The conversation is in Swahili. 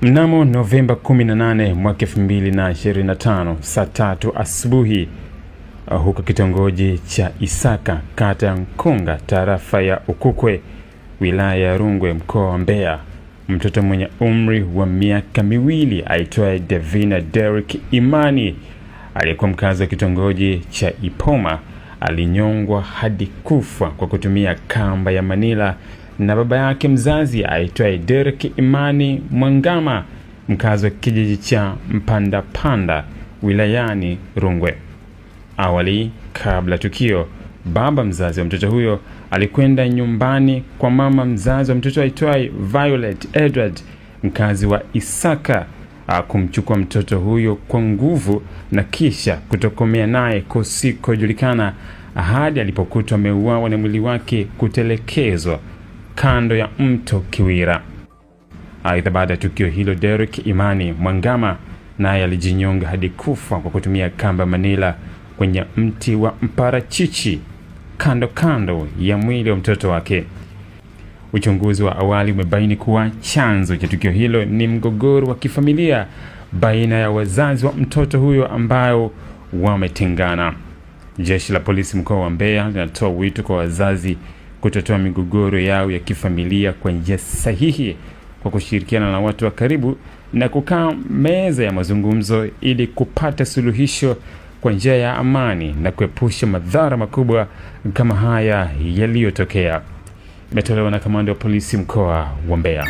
Mnamo Novemba 18 mwaka 2025 saa 3 asubuhi huko kitongoji cha Isaka, kata ya Nkunga, tarafa ya Ukukwe, wilaya ya Rungwe, mkoa wa Mbeya, mtoto mwenye umri wa miaka miwili aitwaye Davina Derrick Imani, aliyekuwa mkazi wa kitongoji cha Ipoma, alinyongwa hadi kufa kwa kutumia kamba ya manila na baba yake mzazi aitwaye Derrick Imani Mwangama, mkazi wa kijiji cha Mpandapanda wilayani Rungwe. Awali, kabla tukio, baba mzazi wa mtoto huyo alikwenda nyumbani kwa mama mzazi wa mtoto aitwaye Violet Edward, mkazi wa Isaka, kumchukua mtoto huyo kwa nguvu na kisha kutokomea naye kusikojulikana hadi alipokutwa ameuawa na mwili wake kutelekezwa kando ya mto Kiwira. Aidha, baada ya tukio hilo, Derrick Imani Mwangama naye alijinyonga hadi kufa kwa kutumia kamba manila kwenye mti wa mparachichi kando ya mwili wa mtoto wake. Uchunguzi wa awali umebaini kuwa chanzo cha tukio hilo ni mgogoro wa kifamilia baina ya wazazi wa mtoto huyo ambao wametengana. Jeshi la polisi mkoa wa Mbeya linatoa wito kwa wazazi kutotoa migogoro yao ya kifamilia kwa njia sahihi kwa kushirikiana na watu wa karibu na kukaa meza ya mazungumzo ili kupata suluhisho kwa njia ya amani na kuepusha madhara makubwa kama haya yaliyotokea. Imetolewa na kamanda wa polisi mkoa wa Mbeya.